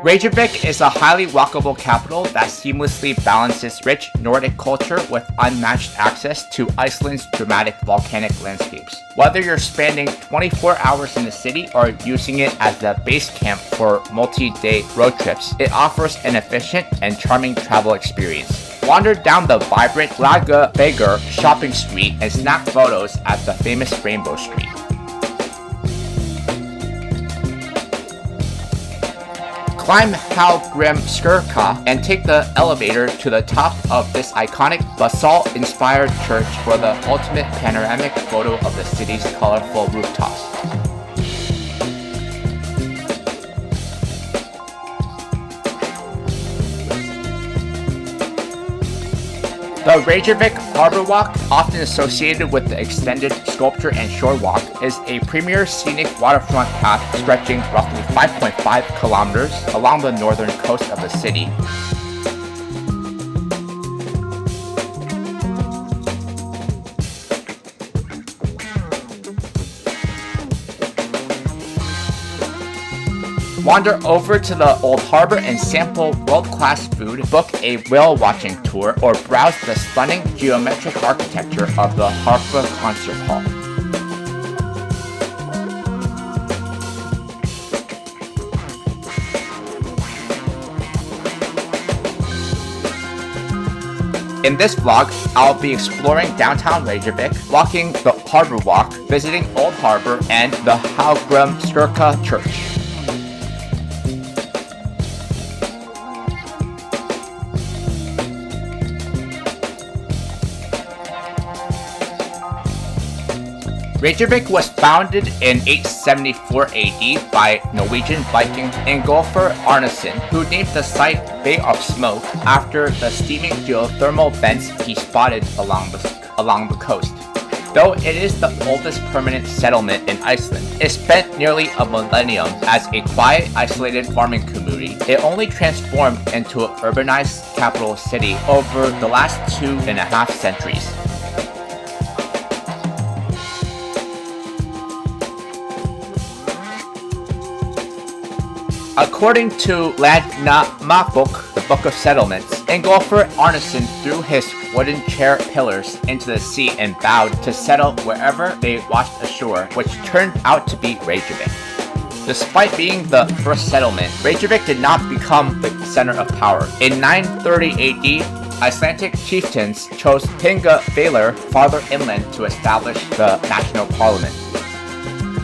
Reykjavik is a highly walkable capital that seamlessly balances rich Nordic culture with unmatched access to Iceland's dramatic volcanic landscapes. Whether you're spending 24 hours in the city or using it as the base camp for multi-day road trips, it offers an efficient and charming travel experience. Wander down the vibrant Reyjavik shopping street and snap photos at the famous Rainbow Street. Climb Hallgrímskirkja and take the elevator to the top of this iconic basalt-inspired church for the ultimate panoramic photo of the city's colorful rooftops. The Reykjavik Harbour Walk, often associated with the extended sculpture and shore walk, is a premier scenic waterfront path stretching roughly 5.5 kilometers along the northern coast of the city. Wander over to the Old Harbor and sample world-class food, book a whale-watching tour, or browse the stunning geometric architecture of the Harbour Concert Hall. In this vlog, I'll be exploring downtown Reykjavik, walking the Harbour Walk, visiting Old Harbor, and the Hallgrímskirkja Church. Reykjavik was founded in 874 AD by Norwegian Viking Ingolfur Arnason, who named the site Bay of Smoke after the steaming geothermal vents he spotted along the coast. Though it is the oldest permanent settlement in Iceland, it spent nearly a millennium as a quiet, isolated farming community. It only transformed into an urbanized capital city over the last 2.5 centuries. According to Landnámabók, the Book of Settlements, Ingolfur Arnason threw his wooden chair pillars into the sea and vowed to settle wherever they washed ashore, which turned out to be Reykjavik. Despite being the first settlement, Reykjavik did not become the center of power. In 930 AD, Icelandic chieftains chose Þingvellir farther inland to establish the national parliament.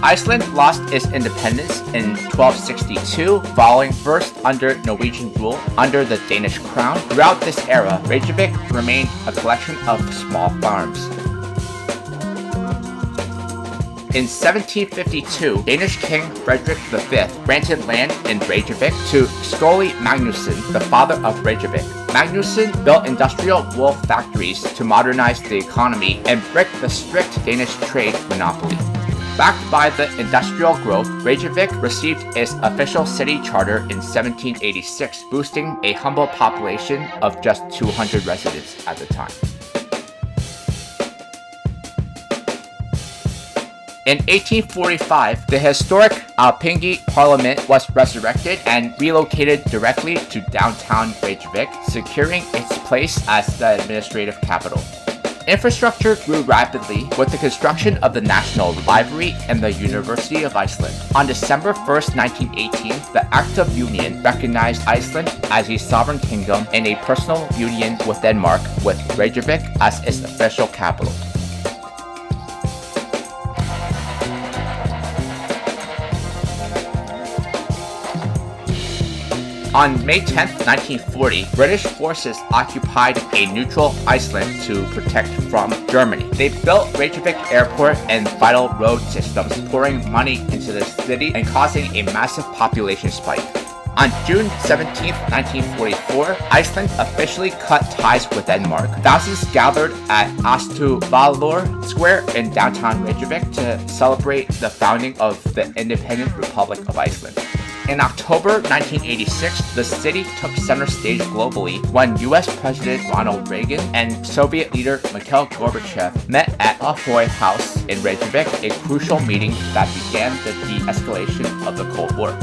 Iceland lost its independence in 1262, following first under Norwegian rule under the Danish crown. Throughout this era, Reykjavik remained a collection of small farms. In 1752, Danish King Frederick V granted land in Reykjavik to Skúli Magnússon, the father of Reykjavik. Magnússon built industrial wool factories to modernize the economy and break the strict Danish trade monopoly. Backed by the industrial growth, Reykjavik received its official city charter in 1786, boosting a humble population of just 200 residents at the time. In 1845, the historic Alþingi Parliament was resurrected and relocated directly to downtown Reykjavik, securing its place as the administrative capital. Infrastructure grew rapidly with the construction of the National Library and the University of Iceland. On December 1st, 1918, the Act of Union recognized Iceland as a sovereign kingdom and a personal union with Denmark, with Reykjavik as its official capital. On May 10, 1940, British forces occupied a neutral Iceland to protect from Germany. They built Reykjavik Airport and vital road systems, pouring money into the city and causing a massive population spike. On June 17, 1944, Iceland officially cut ties with Denmark. Thousands gathered at Austuvallur Square in downtown Reykjavik to celebrate the founding of the independent Republic of Iceland. In October 1986, the city took center stage globally when US President Ronald Reagan and Soviet leader Mikhail Gorbachev met at Aviasales House in Reykjavik, a crucial meeting that began the de-escalation of the Cold War.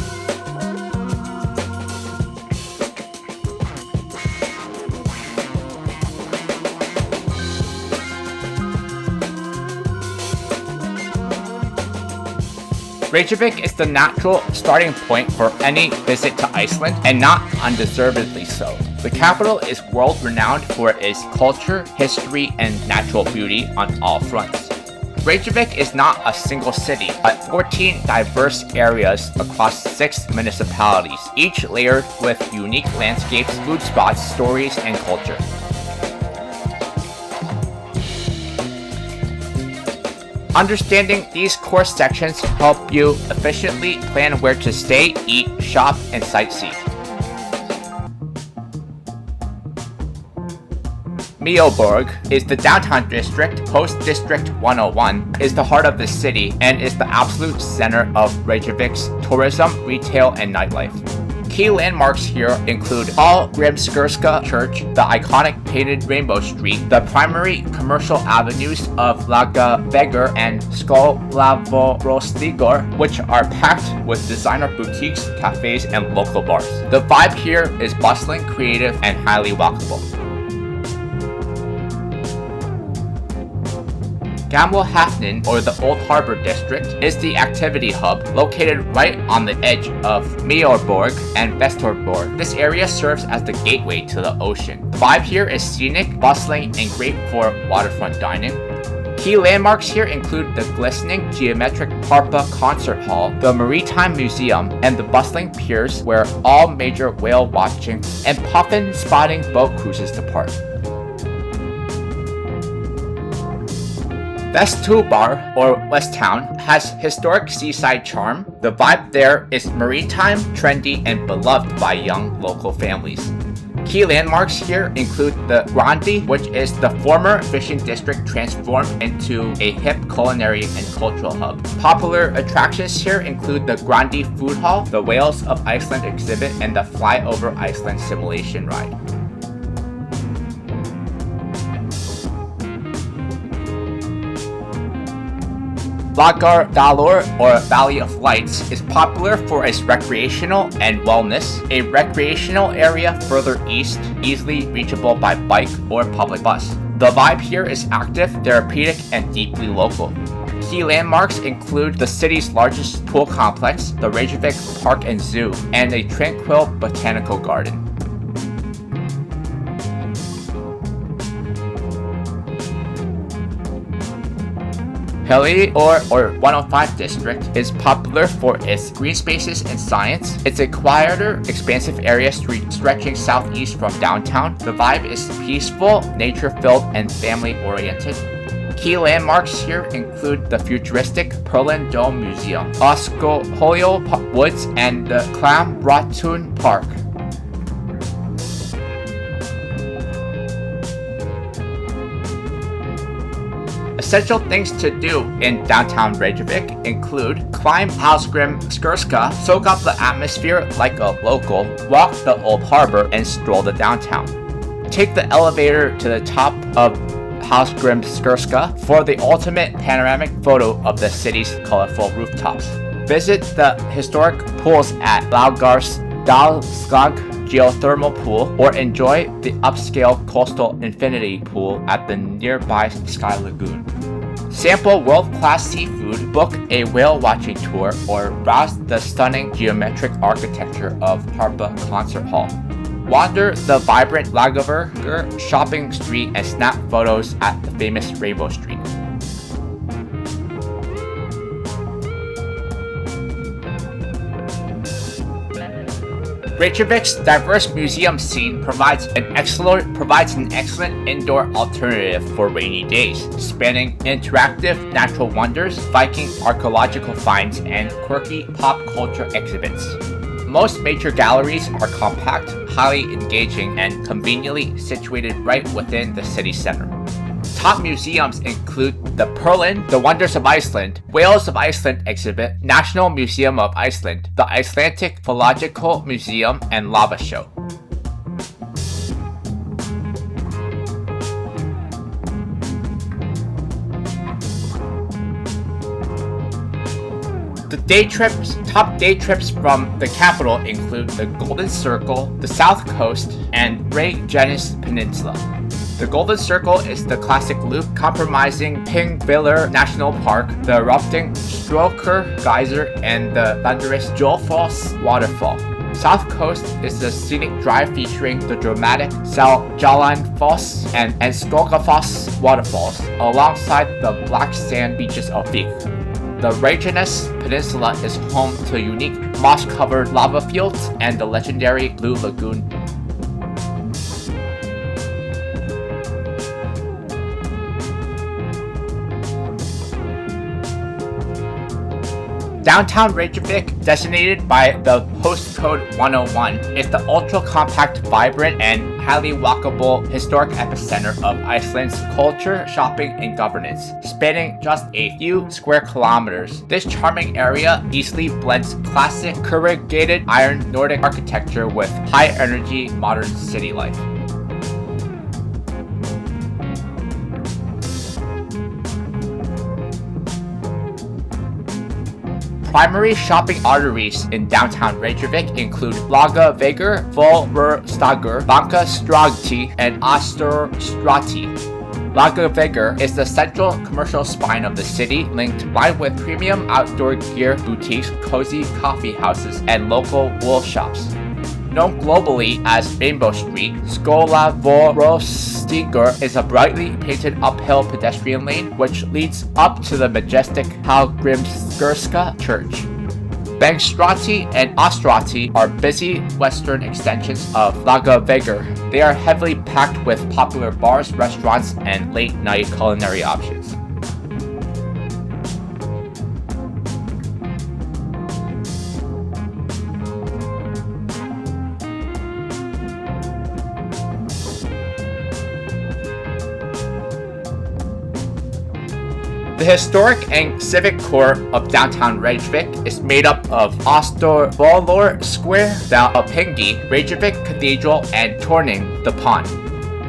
Reykjavik is the natural starting point for any visit to Iceland, and not undeservedly so. The capital is world-renowned for its culture, history, and natural beauty on all fronts. Reykjavik is not a single city, but 14 diverse areas across 6 municipalities, each layered with unique landscapes, food spots, stories, and culture. Understanding these core sections help you efficiently plan where to stay, eat, shop, and sightsee. Mjolborg is the downtown district. Post District 101 is the heart of the city and is the absolute center of Reykjavik's tourism, retail, and nightlife. Key landmarks here include Hallgrímskirkja Church, the iconic painted Rainbow Street, the primary commercial avenues of Laugaveggur and Skólavörðustígur, which are packed with designer boutiques, cafes, and local bars. The vibe here is bustling, creative, and highly walkable. Gamlehafnin, or the Old Harbor District, is the activity hub located right on the edge of Mjolborg and Vesturborg. This area serves as the gateway to the ocean. The vibe here is scenic, bustling, and great for waterfront dining. Key landmarks here include the glistening geometric Harpa Concert Hall, the Maritime Museum, and the bustling piers where all major whale watching and puffin spotting boat cruises depart. Vesturbar, or West Town, has historic seaside charm. The vibe there is maritime, trendy, and beloved by young local families. Key landmarks here include the Grandi, which is the former fishing district transformed into a hip culinary and cultural hub. Popular attractions here include the Grandi Food Hall, the Whales of Iceland exhibit, and the Flyover Iceland simulation ride. Laugardalur, or Valley of Lights, is popular for its recreational and wellness, a recreational area further east, easily reachable by bike or public bus. The vibe here is active, therapeutic, and deeply local. Key landmarks include the city's largest pool complex, the Reyjavik Park and Zoo, and a tranquil botanical garden. Heli, or 105 district, is popular for its green spaces and science. It's a quieter, expansive area stretching southeast from downtown. The vibe is peaceful, nature-filled, and family-oriented. Key landmarks here include the futuristic Perlin Dome Museum, Oscoholio Woods, and the Klambrotun Park. Essential things to do in downtown Reykjavik include climb Hallgrímskirkja, soak up the atmosphere like a local, walk the Old Harbor, and stroll the downtown. Take the elevator to the top of Hallgrímskirkja for the ultimate panoramic photo of the city's colorful rooftops. Visit the historic pools at Laugardalslag Geothermal Pool, or enjoy the upscale coastal infinity pool at the nearby Sky Lagoon. Sample world-class seafood, book a whale watching tour, or browse the stunning geometric architecture of Harpa Concert Hall. Wander the vibrant Laugaveggur shopping street and snap photos at the famous Rainbow Street. Reykjavik's diverse museum scene provides an excellent indoor alternative for rainy days, spanning interactive natural wonders, Viking archaeological finds, and quirky pop culture exhibits. Most major galleries are compact, highly engaging, and conveniently situated right within the city center. Top museums include the Perlin, the Wonders of Iceland, Whales of Iceland exhibit, National Museum of Iceland, the Icelandic Philological Museum, and Lava Show. Top day trips from the capital include the Golden Circle, the South Coast, and Reykjanes Peninsula. The Golden Circle is the classic loop comprising Pingviller National Park, the erupting Stroker Geyser, and the thunderous Jolfoss waterfall. South Coast is the scenic drive featuring the dramatic Seljalandsfoss and Skogafoss waterfalls, alongside the black sand beaches of Vik. The Reykjavík Peninsula is home to unique moss-covered lava fields and the legendary Blue Lagoon. Downtown Reykjavik, designated by the postcode 101, is the ultra-compact, vibrant, and highly walkable historic epicenter of Iceland's culture, shopping, and governance. Spanning just a few square kilometers, this charming area easily blends classic corrugated iron Nordic architecture with high-energy modern city life. Primary shopping arteries in downtown Reykjavik include Laugavegur, Völvurstaður, Bankastræti, and Austurstræti. Laugavegur is the central commercial spine of the city, lined with premium outdoor gear boutiques, cozy coffee houses, and local wool shops. Known globally as Rainbow Street, Skólavörðustígur is a brightly painted uphill pedestrian lane which leads up to the majestic Hallgrímskirkja church. Bankastræti and Austurstræti are busy western extensions of Laugavegur. They are heavily packed with popular bars, restaurants, and late-night culinary options. The historic and civic core of downtown Reykjavik is made up of Austurvöllur Square, the Alþingi, Reykjavik Cathedral, and Turning the Pond.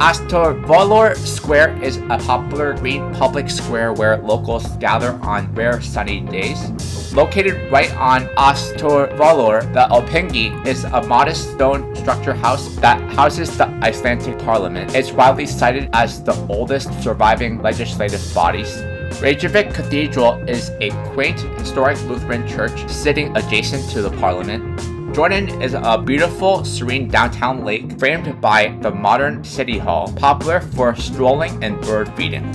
Austurvöllur Square is a popular green public square where locals gather on rare sunny days. Located right on Austurvöllur, the Alþingi is a modest stone structure house that houses the Icelandic Parliament. It's widely cited as the oldest surviving legislative bodies. Reyjavik Cathedral is a quaint, historic Lutheran church sitting adjacent to the Parliament. Jordan is a beautiful, serene downtown lake framed by the modern City Hall, popular for strolling and bird feeding.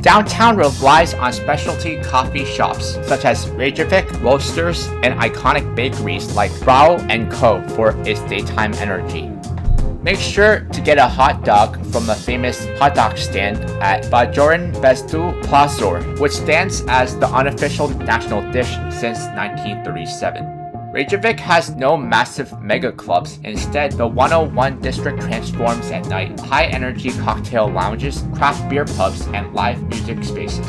Downtown relies on specialty coffee shops such as Reykjavik Roasters and iconic bakeries like Brau & Co. for its daytime energy. Make sure to get a hot dog from the famous hot dog stand at Bajorinn Bestu Plazor, which stands as the unofficial national dish since 1937. Reykjavik has no massive mega clubs. Instead, the 101 district transforms at night, high-energy cocktail lounges, craft beer pubs, and live music spaces.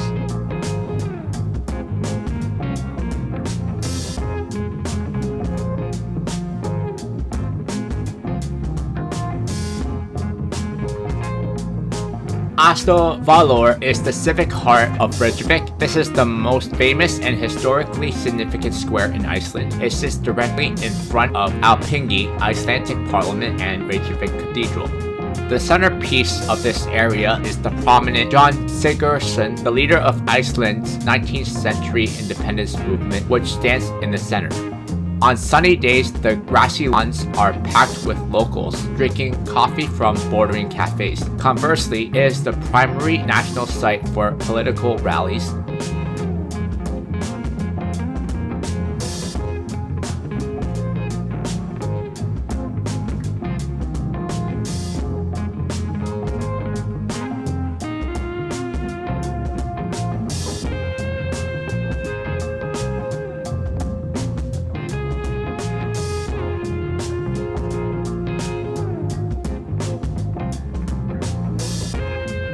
Valor is the civic heart of Reykjavik. This is the most famous and historically significant square in Iceland. It sits directly in front of Alþingi, Icelandic Parliament, and Reykjavik Cathedral. The centerpiece of this area is the prominent John Sigurðsson, the leader of Iceland's 19th century independence movement, which stands in the center. On sunny days, the grassy lawns are packed with locals, drinking coffee from bordering cafes. Conversely, it is the primary national site for political rallies.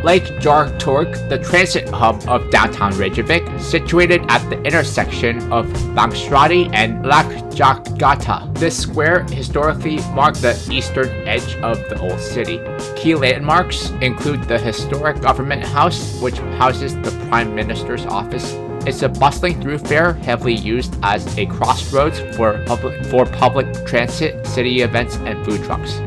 Lake Jartorg, the transit hub of downtown Reykjavik, situated at the intersection of Langsradi and Laxjargata. This square historically marked the eastern edge of the old city. Key landmarks include the historic government house, which houses the Prime Minister's office. It's a bustling thoroughfare heavily used as a crossroads for public transit, city events, and food trucks.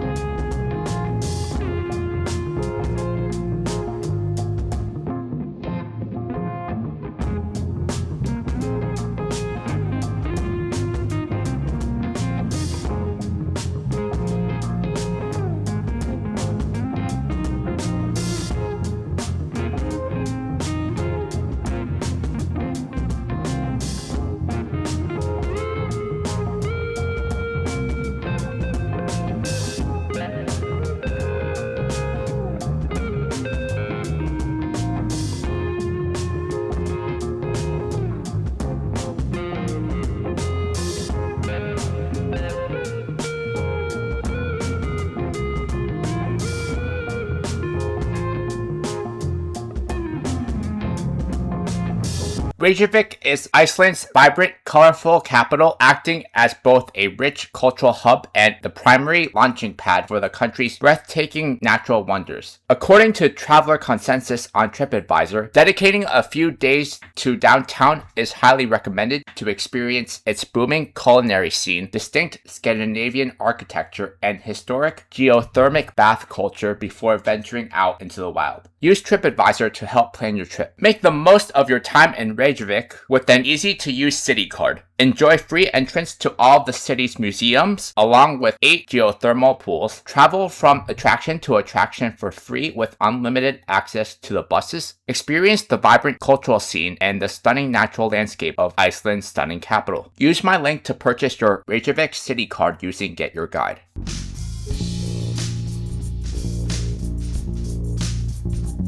Reykjavik is Iceland's vibrant, colorful capital, acting as both a rich cultural hub and the primary launching pad for the country's breathtaking natural wonders. According to traveler consensus on TripAdvisor, dedicating a few days to downtown is highly recommended to experience its booming culinary scene, distinct Scandinavian architecture, and historic geothermic bath culture before venturing out into the wild. Use TripAdvisor to help plan your trip. Make the most of your time in Reykjavik with an easy-to-use city card. Enjoy free entrance to all of the city's museums, along with 8 geothermal pools. Travel from attraction to attraction for free with unlimited access to the buses. Experience the vibrant cultural scene and the stunning natural landscape of Iceland's stunning capital. Use my link to purchase your Reykjavik city card using GetYourGuide.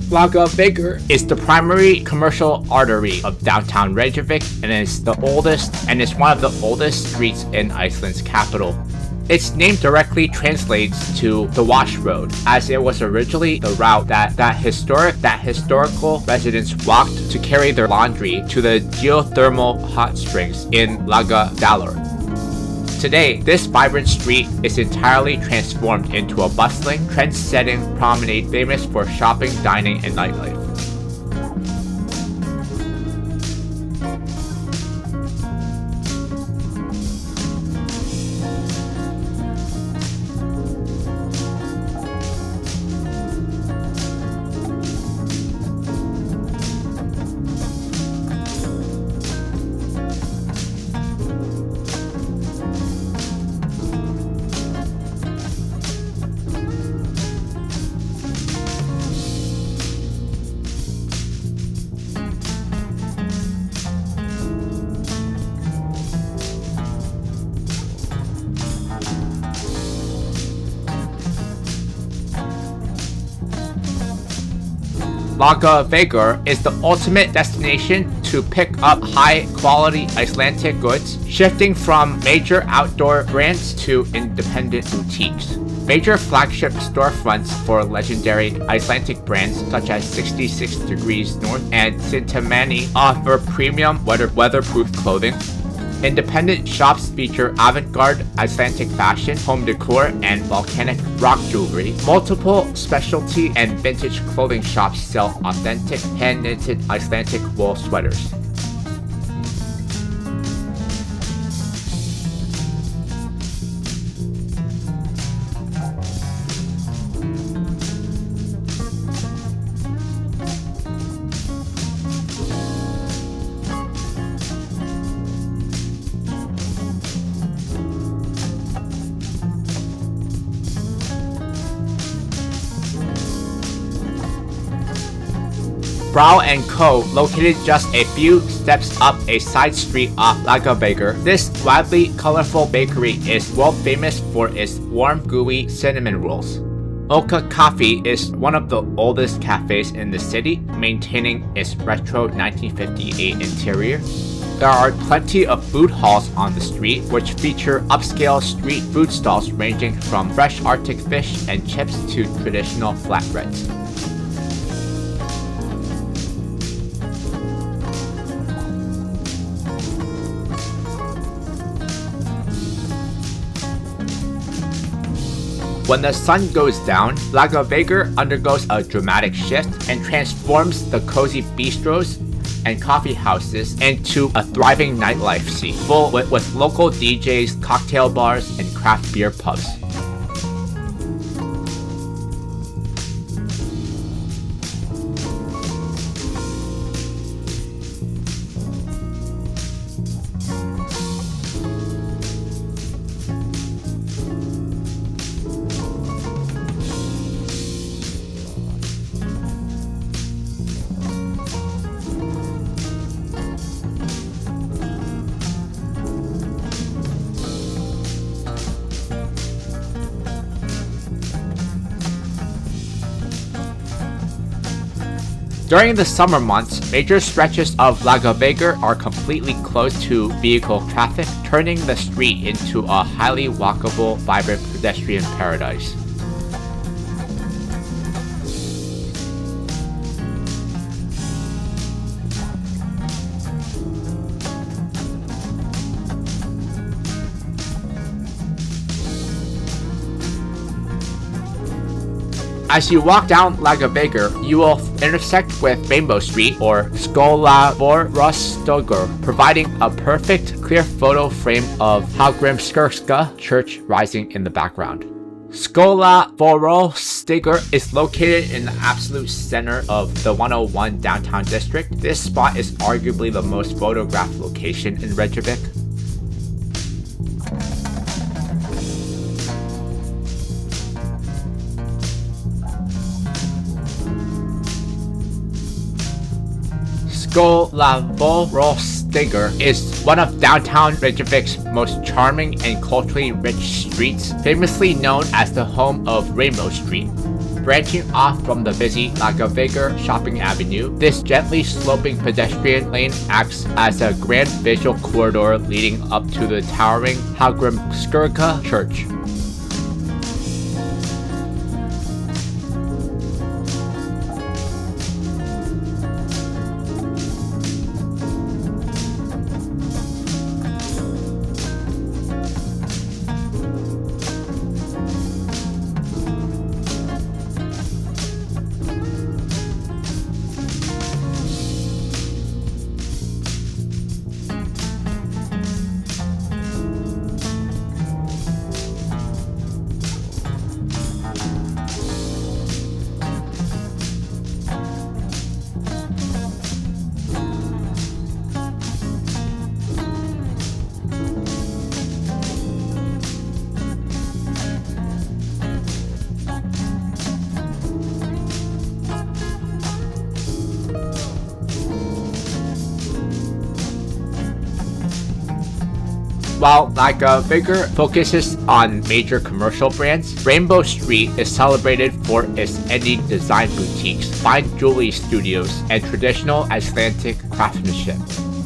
Reyjavik is the primary commercial artery of downtown Reykjavik and is one of the oldest streets in Iceland's capital. Its name directly translates to the wash road, as it was originally the route that historical residents walked to carry their laundry to the geothermal hot springs in Laugardalur. Today, this vibrant street is entirely transformed into a bustling, trend-setting promenade famous for shopping, dining, and nightlife. Reyjavik is the ultimate destination to pick up high-quality Icelandic goods, shifting from major outdoor brands to independent boutiques. Major flagship storefronts for legendary Icelandic brands such as 66 Degrees North and Sintamani offer premium weatherproof clothing. Independent shops feature avant-garde Icelandic fashion, home decor, and volcanic rock jewelry. Multiple specialty and vintage clothing shops sell authentic hand-knitted Icelandic wool sweaters. Brau & Co., located just a few steps up a side street off Reykjavik. This wildly colorful bakery is world famous for its warm, gooey cinnamon rolls. Oka Coffee is one of the oldest cafes in the city, maintaining its retro 1958 interior. There are plenty of food halls on the street, which feature upscale street food stalls ranging from fresh Arctic fish and chips to traditional flatbreads. When the sun goes down, Reykjavik undergoes a dramatic shift and transforms the cozy bistros and coffee houses into a thriving nightlife scene, full with local DJs, cocktail bars, and craft beer pubs. During the summer months, major stretches of Reykjavik are completely closed to vehicle traffic, turning the street into a highly walkable, vibrant pedestrian paradise. As you walk down Reykjavik, you will intersect with Rainbow Street or Skólavörðustígur, providing a perfect, clear photo frame of Hallgrímskirkja church rising in the background. Skólavörðustígur is located in the absolute center of the 101 downtown district. This spot is arguably the most photographed location in Reykjavik. Skólavörðustígur is one of downtown Reykjavik's most charming and culturally rich streets, famously known as the home of Rainbow Street. Branching off from the busy Reykjavik shopping avenue, this gently sloping pedestrian lane acts as a grand visual corridor leading up to the towering Hallgrímskirkja church. While Reykjavik focuses on major commercial brands, Rainbow Street is celebrated for its indie design boutiques, fine jewelry studios, and traditional Icelandic craftsmanship.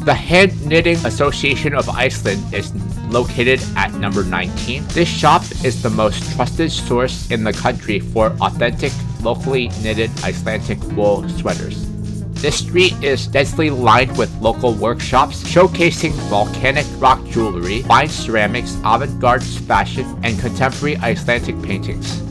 The Hand Knitting Association of Iceland is located at number 19. This shop is the most trusted source in the country for authentic, locally knitted Icelandic wool sweaters. This street is densely lined with local workshops showcasing volcanic rock jewelry, fine ceramics, avant-garde fashion, and contemporary Icelandic paintings.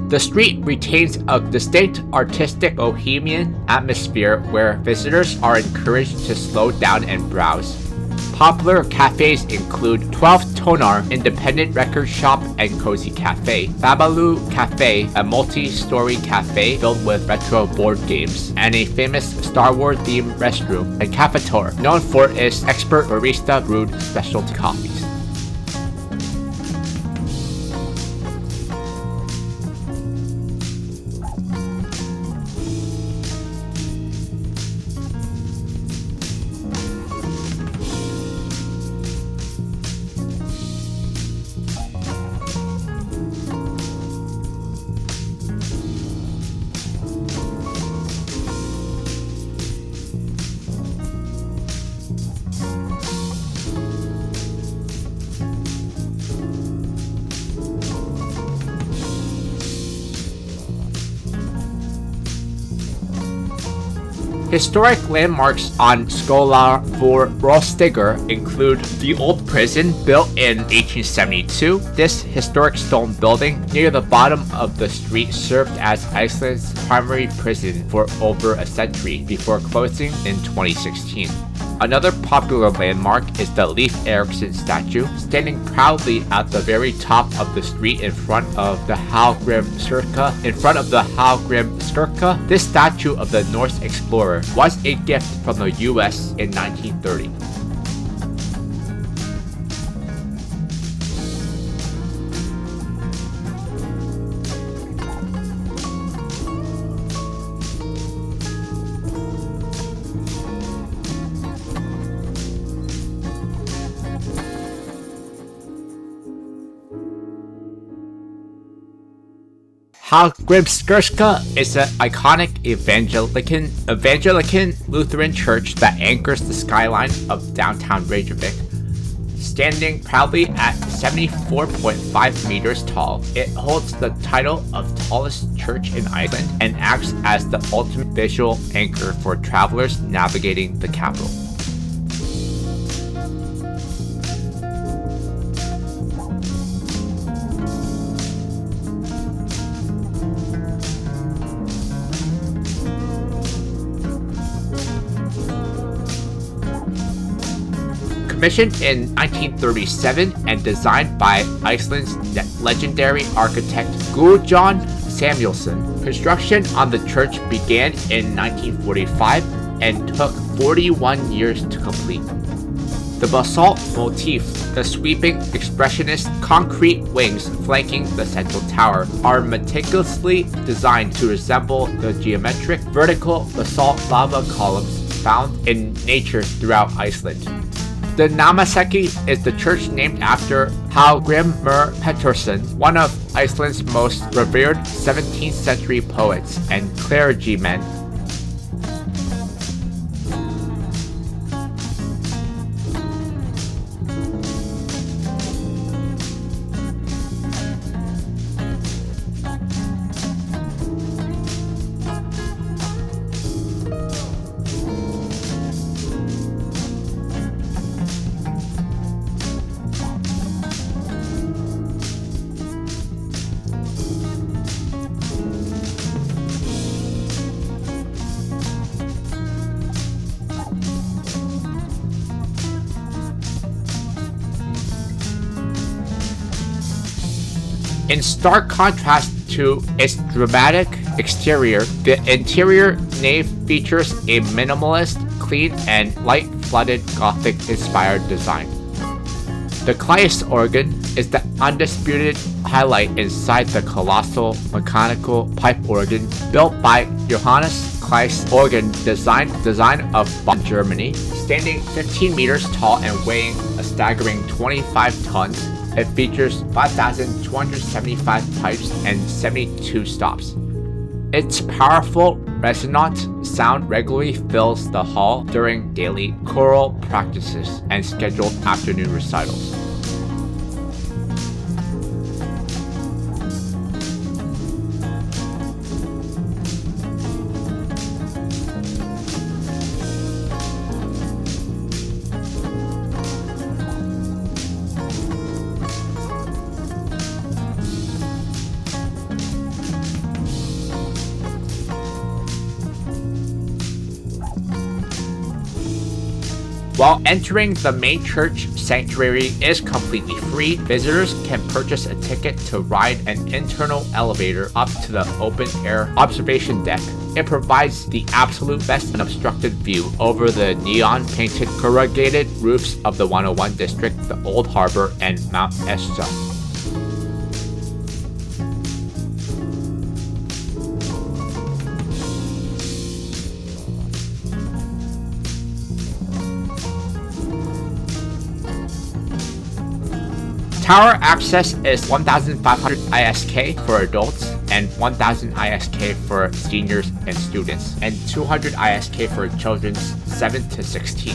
The street retains a distinct artistic bohemian atmosphere where visitors are encouraged to slow down and browse. Popular cafes include 12 Tonar Independent Record Shop and Cozy Cafe, Babalu Cafe, a multi-story cafe filled with retro board games, and a famous Star Wars themed restroom, and Cafetor, known for its expert barista brewed specialty coffees. Historic landmarks on Skólar for Rostiger include the old prison built in 1872. This historic stone building near the bottom of the street served as Iceland's primary prison for over a century before closing in 2016. Another popular landmark is the Leif Erikson statue, standing proudly at the very top of the street in front of the Hallgrímskirkja. This statue of the Norse explorer was a gift from the US in 1930. Hallgrímskirkja is an iconic Evangelican Lutheran church that anchors the skyline of downtown Reykjavik. Standing proudly at 74.5 meters tall, it holds the title of tallest church in Iceland and acts as the ultimate visual anchor for travelers navigating the capital. Commissioned in 1937 and designed by Iceland's legendary architect Guðjón Samuelsson, construction on the church began in 1945 and took 41 years to complete. The basalt motif, the sweeping expressionist concrete wings flanking the central tower, are meticulously designed to resemble the geometric vertical basalt lava columns found in nature throughout Iceland. The Namaseki is the church named after Hallgrímur Pétursson, one of Iceland's most revered 17th century poets and clergymen. In stark contrast to its dramatic exterior, the interior nave features a minimalist, clean, and light-flooded Gothic-inspired design. The Kleist organ is the undisputed highlight inside the colossal mechanical pipe organ built by Johannes Kleist organ design of Bonn, Germany. Standing 15 meters tall and weighing a staggering 25 tons, it features 5,275 pipes and 72 stops. Its powerful resonant sound regularly fills the hall during daily choral practices and scheduled afternoon recitals. While entering the main church sanctuary is completely free, visitors can purchase a ticket to ride an internal elevator up to the open-air observation deck. It provides the absolute best unobstructed view over the neon-painted corrugated roofs of the 101 district, the Old Harbor, and Mount Esja. Tower access is 1,500 ISK for adults and 1,000 ISK for seniors and students, and 200 ISK for children 7 to 16.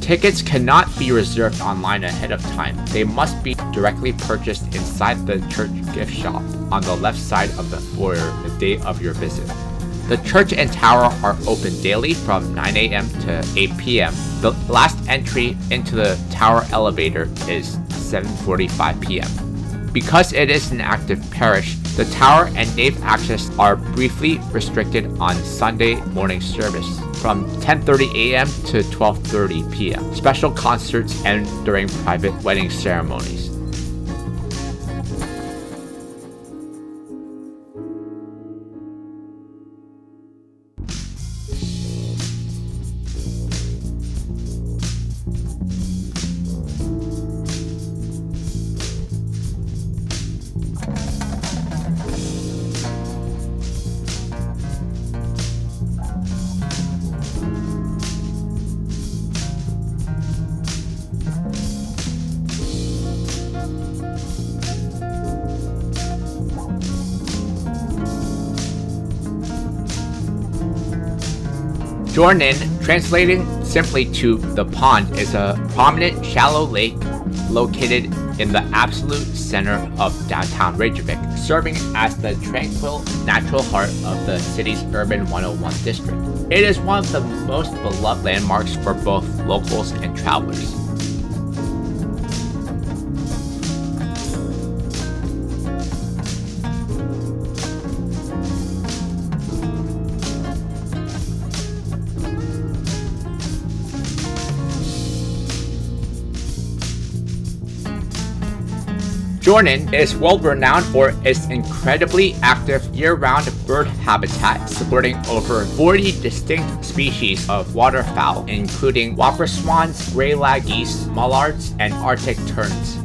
Tickets cannot be reserved online ahead of time. They must be directly purchased inside the church gift shop on the left side of the foyer the day of your visit. The church and tower are open daily from 9 a.m. to 8 p.m. The last entry into the tower elevator is 7:45 p.m. Because it is an active parish, the tower and nave access are briefly restricted on Sunday morning service from 10:30 a.m. to 12:30 p.m. Special concerts and during private wedding ceremonies. Jornin, translating simply to the pond, is a prominent shallow lake located in the absolute center of downtown Reykjavik, serving as the tranquil natural heart of the city's urban 101 district. It is one of the most beloved landmarks for both locals and travelers. Jornin is world-renowned for its incredibly active year-round bird habitat, supporting over 40 distinct species of waterfowl, including whopper swans, gray-lag geese, mallards, and Arctic terns.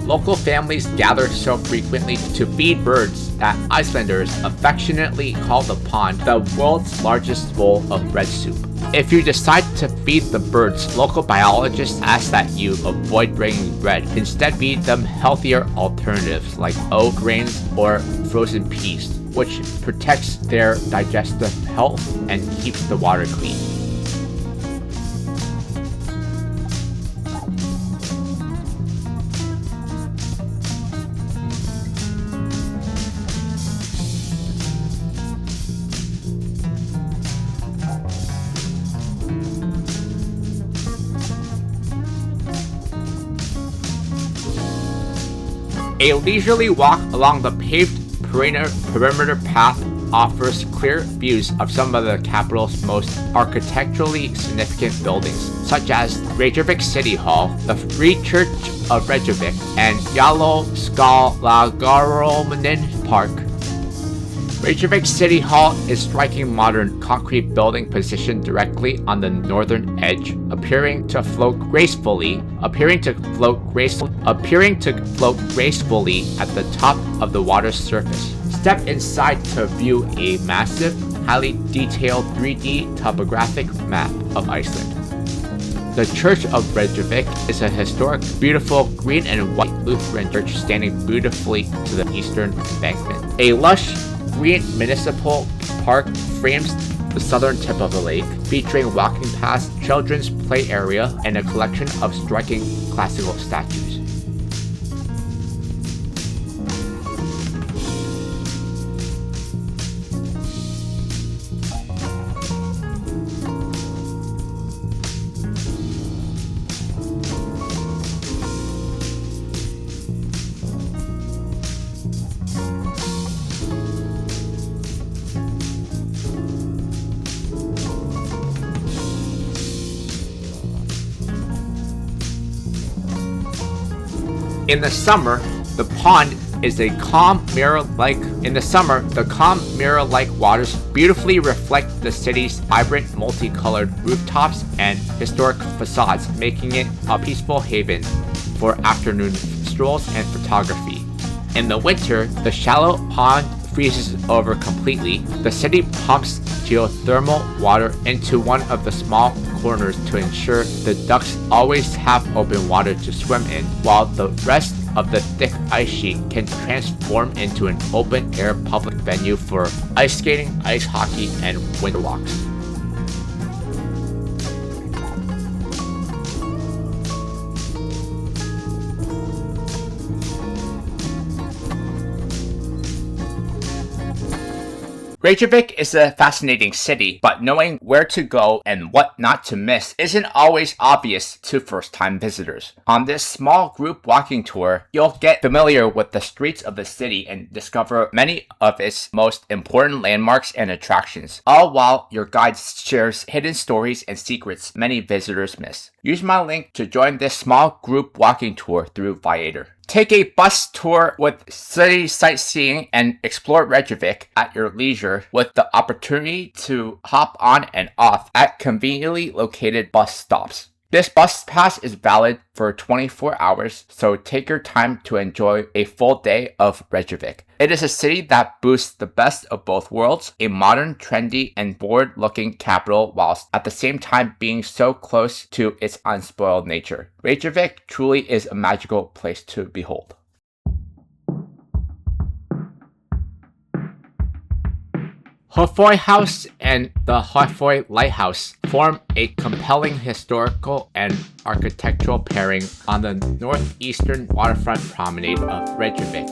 Local families gather so frequently to feed birds that Icelanders affectionately call the pond the world's largest bowl of red soup. If you decide to feed the birds, local biologists ask that you avoid bringing bread. Instead, feed them healthier alternatives like oat grains or frozen peas, which protects their digestive health and keeps the water clean. A leisurely walk along the paved perimeter path offers clear views of some of the capital's most architecturally significant buildings, such as Reykjavik City Hall, the Free Church of Reykjavik, and Skálagármálin Park. Reykjavik City Hall is a striking modern concrete building positioned directly on the northern edge, appearing to float gracefully at the top of the water's surface. Step inside to view a massive, highly detailed 3D topographic map of Iceland. The Church of Reykjavik is a historic, beautiful green and white Lutheran church standing beautifully to the eastern embankment. A lush Green Municipal Park frames the southern tip of the lake, featuring walking paths, children's play area, and a collection of striking classical statues. In the summer, the pond is a calm mirror-like. In the summer, the calm mirror-like waters beautifully reflect the city's vibrant, multicolored rooftops and historic facades, making it a peaceful haven for afternoon strolls and photography. In the winter, the shallow pond freezes over completely. The city pumps geothermal water into one of the small corners to ensure the ducks always have open water to swim in, while the rest of the thick ice sheet can transform into an open-air public venue for ice skating, ice hockey, and winter walks. Reykjavik is a fascinating city, but knowing where to go and what not to miss isn't always obvious to first-time visitors. On this small group walking tour, you'll get familiar with the streets of the city and discover many of its most important landmarks and attractions, all while your guide shares hidden stories and secrets many visitors miss. Use my link to join this small group walking tour through Viator. Take a bus tour with city sightseeing and explore Reykjavik at your leisure with the opportunity to hop on and off at conveniently located bus stops. This bus pass is valid for 24 hours, so take your time to enjoy a full day of Reykjavik. It is a city that boasts the best of both worlds, a modern, trendy, and forward-looking capital whilst at the same time being so close to its unspoiled nature. Reykjavik truly is a magical place to behold. Höfuð House and the Höfuð Lighthouse form a compelling historical and architectural pairing on the northeastern waterfront promenade of Reykjavik.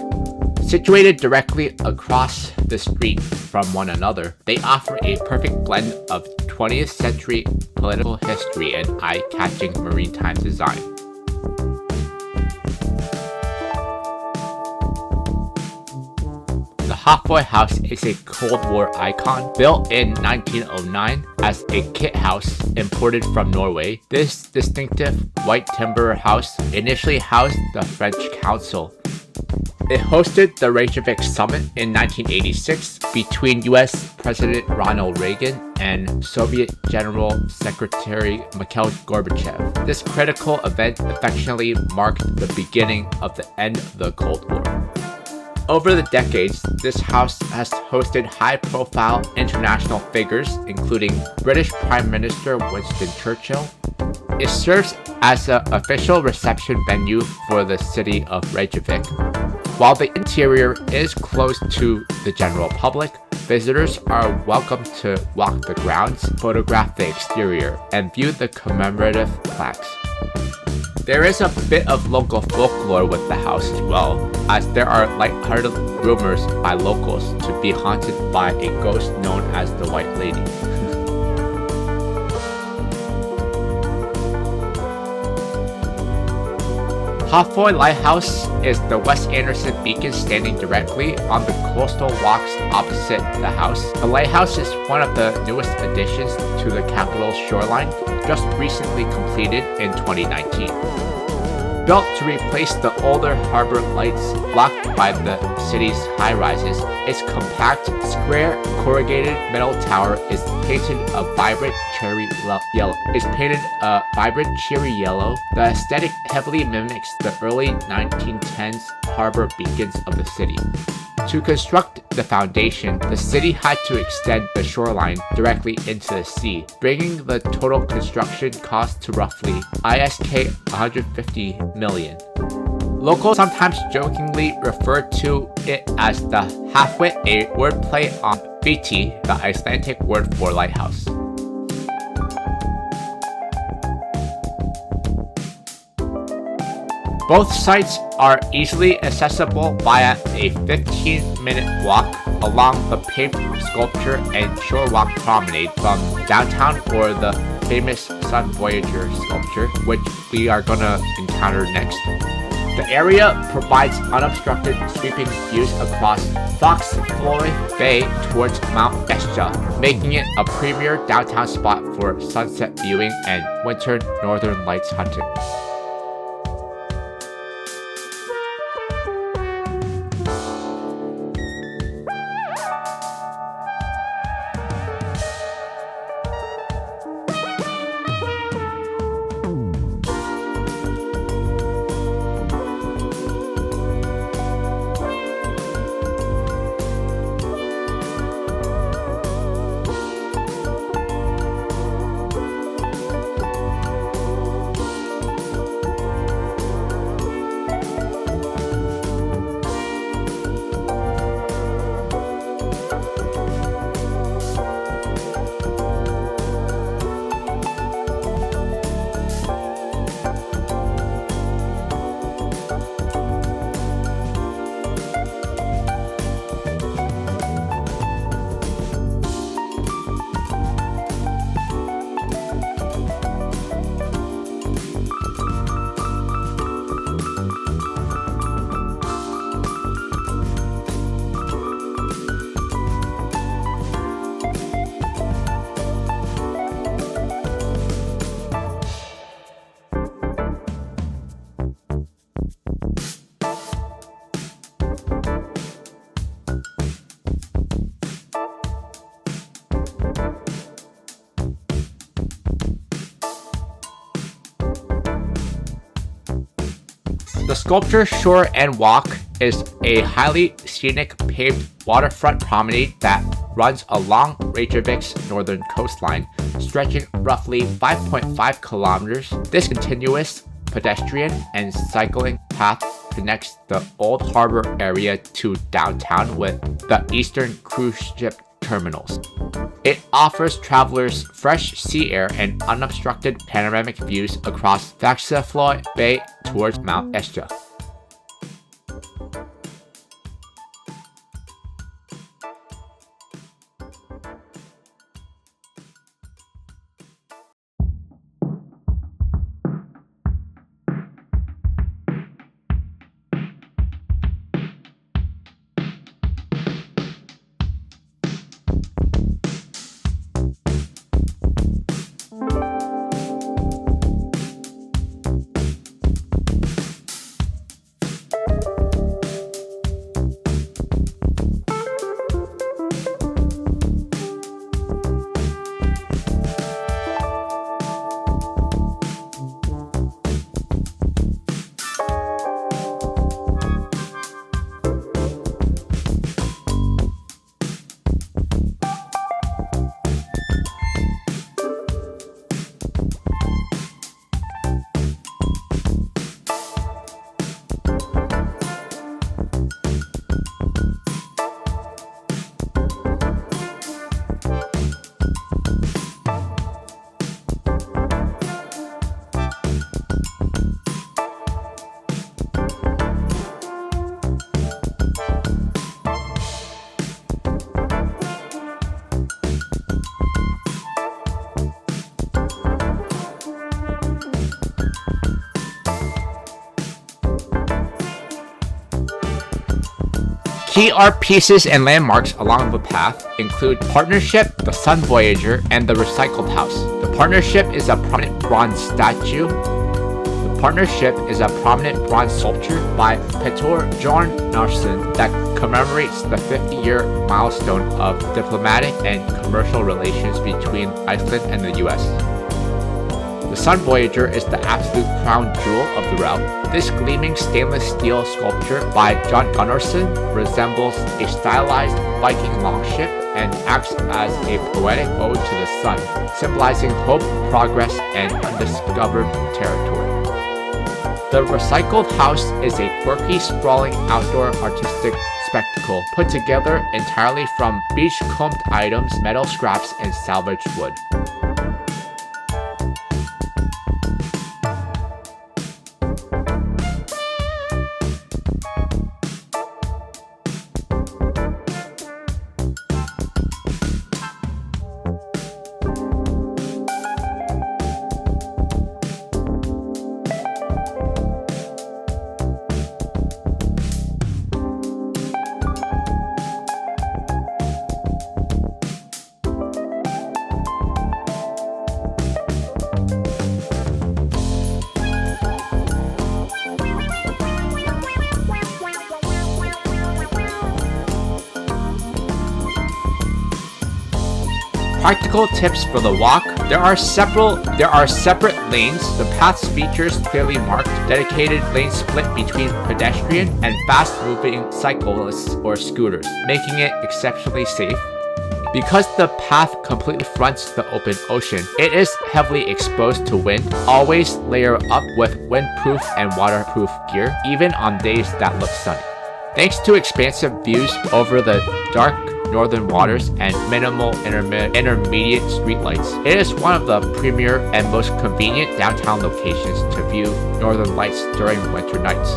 Situated directly across the street from one another, they offer a perfect blend of 20th century political history and eye-catching maritime design. The Höfuð House is a Cold War icon built in 1909 as a kit house imported from Norway. This distinctive white timber house initially housed the French Council. It hosted the Reykjavik Summit in 1986 between US President Ronald Reagan and Soviet General Secretary Mikhail Gorbachev. This critical event affectionately marked the beginning of the end of the Cold War. Over the decades, this house has hosted high-profile international figures, including British Prime Minister Winston Churchill. It serves as an official reception venue for the city of Reykjavik. While the interior is closed to the general public, visitors are welcome to walk the grounds, photograph the exterior, and view the commemorative plaques. There is a bit of local folklore with the house as well, as there are lighthearted rumors by locals to be haunted by a ghost known as the White Lady. Höfuð Lighthouse is the West Anderson beacon standing directly on the coastal walks opposite the house. The lighthouse is one of the newest additions to the capital's shoreline, just recently completed in 2019. Built to replace the older harbor lights blocked by the city's high-rises, its compact, square, corrugated metal tower is painted a vibrant cherry yellow. The aesthetic heavily mimics the early 1910s harbor beacons of the city. To construct the foundation, the city had to extend the shoreline directly into the sea, bringing the total construction cost to roughly ISK 150 million. Locals sometimes jokingly refer to it as the halfwit, a wordplay on viti, the Icelandic word for lighthouse. Both sites are easily accessible via a 15-minute walk along the paved sculpture and shore walk promenade from downtown, or the famous Sun Voyager sculpture, which we are gonna encounter next. The area provides unobstructed sweeping views across Foxfloy Bay towards Mount Esja, making it a premier downtown spot for sunset viewing and winter northern lights hunting. The sculpture shore and walk is a highly scenic paved waterfront promenade that runs along Reykjavik's northern coastline, stretching roughly 5.5 kilometers. This continuous pedestrian and cycling path connects the old harbor area to downtown with the eastern cruise ship terminals. It offers travelers fresh sea air and unobstructed panoramic views across Foxfloy Bay towards Mount Esja. Key art pieces and landmarks along the path include Partnership, the Sun Voyager, and the Recycled House. The Partnership is a prominent bronze statue. The Partnership is a prominent bronze sculpture by Petur Bjornarsson that commemorates the 50-year milestone of diplomatic and commercial relations between Iceland and the US. The Sun Voyager is the absolute crown jewel of the route. This gleaming stainless steel sculpture by John Gunnarsson resembles a stylized Viking longship and acts as a poetic ode to the sun, symbolizing hope, progress, and undiscovered territory. The recycled house is a quirky, sprawling outdoor artistic spectacle put together entirely from beach-combed items, metal scraps, and salvaged wood. Practical tips for the walk. There are separate lanes. The path's features clearly marked, dedicated lanes split between pedestrian and fast-moving cyclists or scooters, making it exceptionally safe. Because the path completely fronts the open ocean, it is heavily exposed to wind. Always layer up with windproof and waterproof gear, even on days that look sunny. Thanks to expansive views over the dark northern waters and minimal intermediate streetlights, it is one of the premier and most convenient downtown locations to view northern lights during winter nights.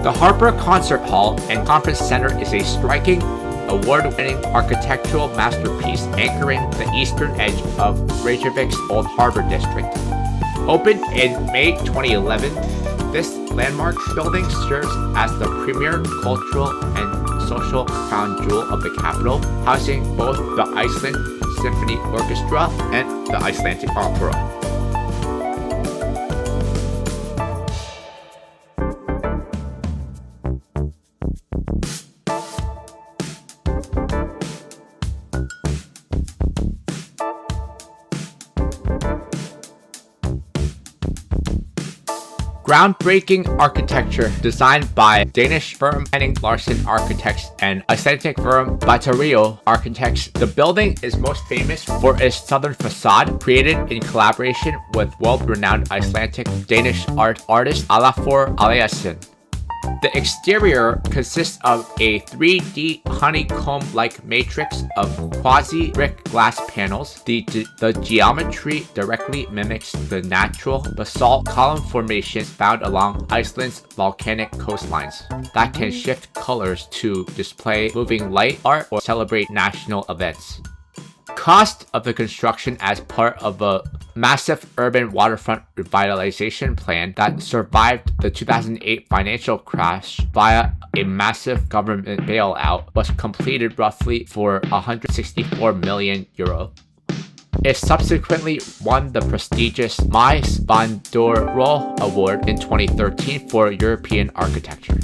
The Harbour Concert Hall and Conference Center is a striking, award-winning architectural masterpiece anchoring the eastern edge of Reykjavik's Old Harbour District. Opened in May 2011, this landmark building serves as the premier cultural and social crown jewel of the capital, housing both the Iceland Symphony Orchestra and the Icelandic Opera. Groundbreaking architecture designed by Danish firm Henning Larsen Architects and Icelandic firm Viator Architects. The building is most famous for its southern facade, created in collaboration with world-renowned Icelandic Danish artist Olafur Eliasson. The exterior consists of a 3D honeycomb-like matrix of quasi-brick glass panels. The geometry directly mimics the natural basalt column formations found along Iceland's volcanic coastlines that can shift colors to display moving light art or celebrate national events. Cost of the construction as part of a massive urban waterfront revitalization plan that survived the 2008 financial crash via a massive government bailout was completed roughly for €164 million. It subsequently won the prestigious Mies van der Rohe Award in 2013 for European architecture.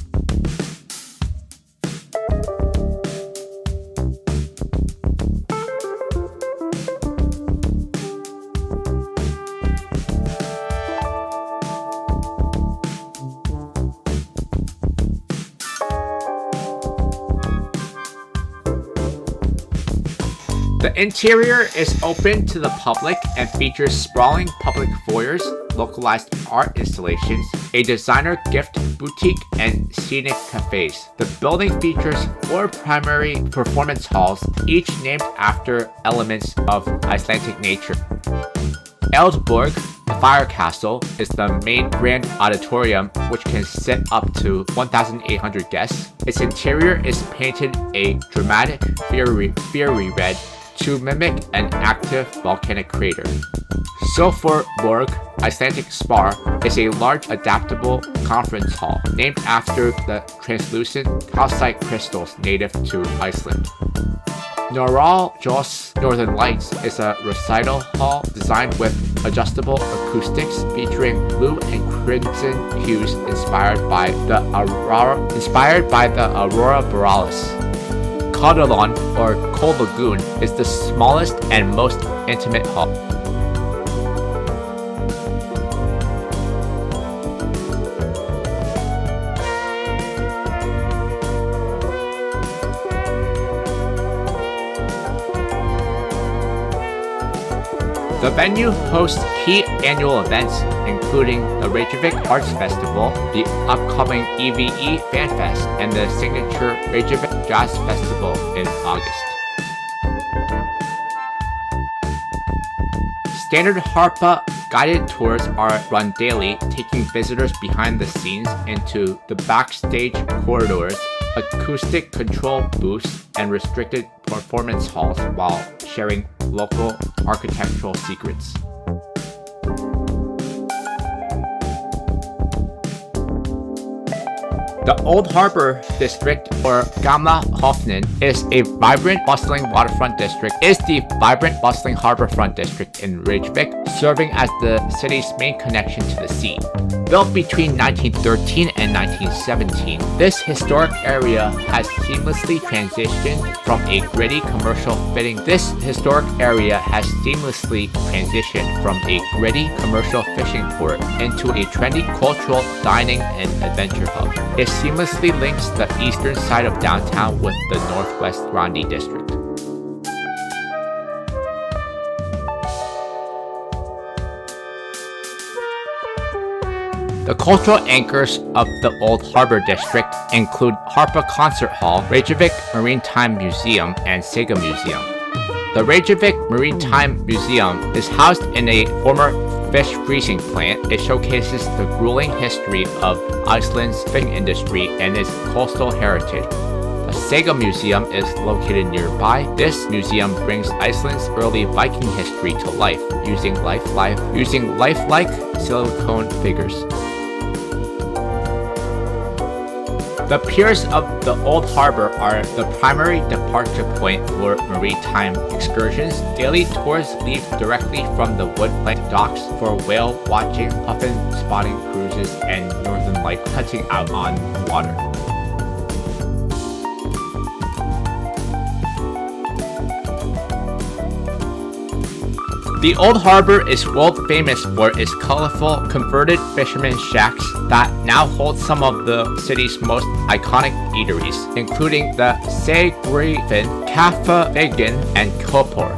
The interior is open to the public and features sprawling public foyers, localized art installations, a designer gift boutique, and scenic cafes. The building features 4 primary performance halls, each named after elements of Icelandic nature. Eldborg, the fire castle, is the main grand auditorium, which can sit up to 1,800 guests. Its interior is painted a dramatic fiery red to mimic an active volcanic crater. Sofborg, Icelandic Spar, is a large adaptable conference hall named after the translucent calcite crystals native to Iceland. Norðurljós Northern Lights is a recital hall designed with adjustable acoustics featuring blue and crimson hues inspired by the aurora borealis. Kaldalon, or Cold Lagoon, is the smallest and most intimate hub. The venue hosts key annual events including the Reykjavik Arts Festival, the upcoming EVE Fan Fest, and the signature Reykjavik Jazz Festival in August. Standard Harpa guided tours are run daily, taking visitors behind the scenes into the backstage corridors, acoustic control booths, and restricted performance halls while sharing local architectural secrets. The Old Harbour District, or Gamla Hofnin, is a vibrant, bustling waterfront district. Is the vibrant, bustling harborfront district in Reykjavik, serving as the city's main connection to the sea. Built between 1913 and 1917, this historic area has seamlessly transitioned from a gritty commercial fishing port into a trendy cultural dining and adventure hub. It seamlessly links the eastern side of downtown with the Northwest Grandi district. The cultural anchors of the Old Harbour District include Harpa Concert Hall, Reykjavik Maritime Museum, and Saga Museum. The Reykjavik Maritime Museum is housed in a former fish freezing plant. It showcases the grueling history of Iceland's fishing industry and its coastal heritage. The Saga Museum is located nearby. This museum brings Iceland's early Viking history to life using lifelike silicone figures. The piers of the Old Harbour are the primary departure point for maritime excursions. Daily tours leave directly from the wood-plank docks for whale watching, puffin spotting cruises, and northern light hunting out on water. The Old Harbour is world famous for its colorful converted fishermen shacks that now hold some of the city's most iconic eateries, including the Segrifin, Kaffavegin, and Kopor.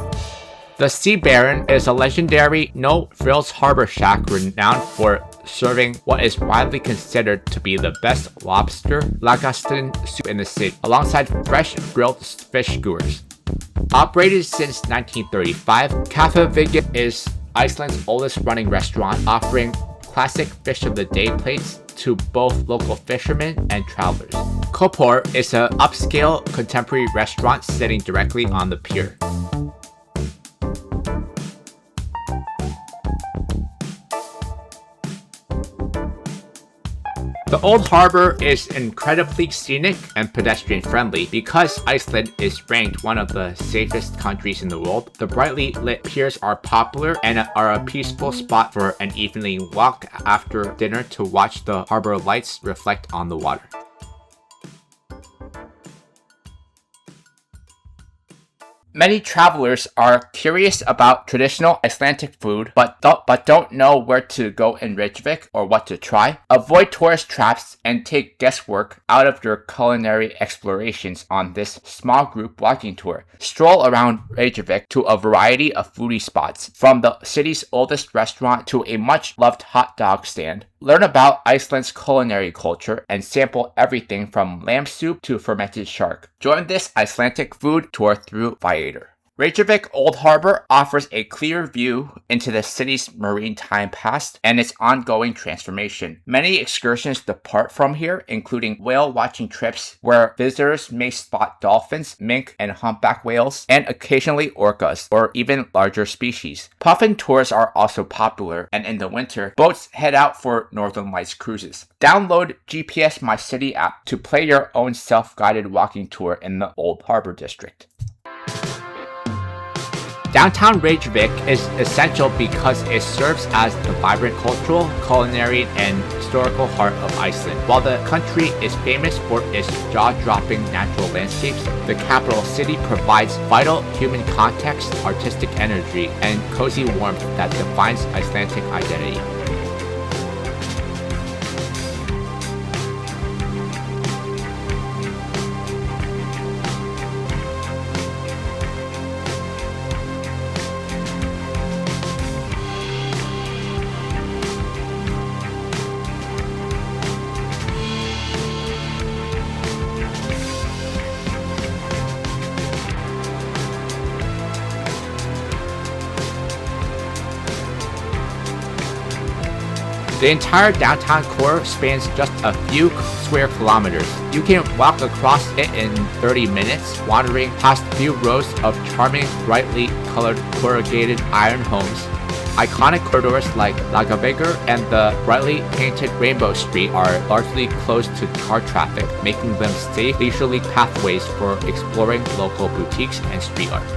The Sea Baron is a legendary no-frills harbor shack renowned for serving what is widely considered to be the best lobster lagostin soup in the city, alongside fresh grilled fish skewers. Operated since 1935, Kaffavegin is Iceland's oldest running restaurant, offering classic fish of the day plates to both local fishermen and travelers. Kopor is an upscale contemporary restaurant sitting directly on the pier. The Old Harbour is incredibly scenic and pedestrian friendly. Because Iceland is ranked one of the safest countries in the world, the brightly lit piers are popular and are a peaceful spot for an evening walk after dinner to watch the harbor lights reflect on the water. Many travelers are curious about traditional Icelandic food, but don't know where to go in Reykjavik or what to try. Avoid tourist traps and take guesswork out of your culinary explorations on this small group walking tour. Stroll around Reykjavik to a variety of foodie spots, from the city's oldest restaurant to a much-loved hot dog stand. Learn about Iceland's culinary culture and sample everything from lamb soup to fermented shark. Join this Icelandic food tour through Viator. Reykjavik Old Harbour offers a clear view into the city's maritime past and its ongoing transformation. Many excursions depart from here, including whale-watching trips where visitors may spot dolphins, mink, and humpback whales, and occasionally orcas, or even larger species. Puffin tours are also popular, and in the winter, boats head out for Northern Lights cruises. Download GPSmyCity app to play your own self-guided walking tour in the Old Harbour District. Downtown Reykjavik is essential because it serves as the vibrant cultural, culinary, and historical heart of Iceland. While the country is famous for its jaw-dropping natural landscapes, the capital city provides vital human context, artistic energy, and cozy warmth that defines Icelandic identity. The entire downtown core spans just a few square kilometers. You can walk across it in 30 minutes, wandering past a few rows of charming, brightly colored corrugated iron homes. Iconic corridors like Lagavegur and the brightly painted Rainbow Street are largely closed to car traffic, making them safe, leisurely pathways for exploring local boutiques and street art.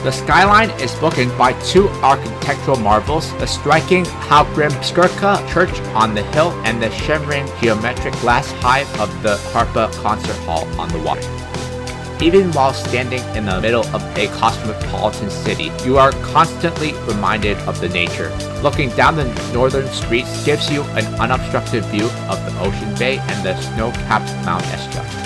The skyline is bookended by two architectural marvels, the striking Hallgrímskirkja church on the hill and the shimmering geometric glass hive of the Harbour concert hall on the water. Even while standing in the middle of a cosmopolitan city, you are constantly reminded of the nature. Looking down the northern streets gives you an unobstructed view of the ocean bay and the snow-capped Mount Estra.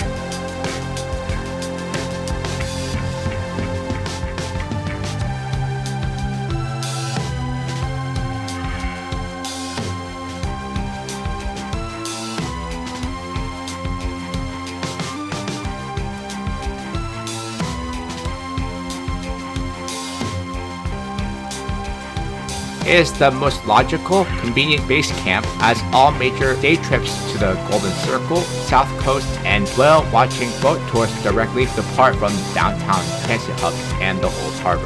It is the most logical, convenient base camp, as all major day trips to the Golden Circle, South Coast, and whale-watching boat tours directly depart from the downtown transit hub and the Old Harbor.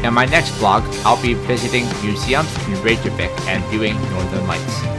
In my next vlog, I'll be visiting museums in Reykjavik and viewing Northern Lights.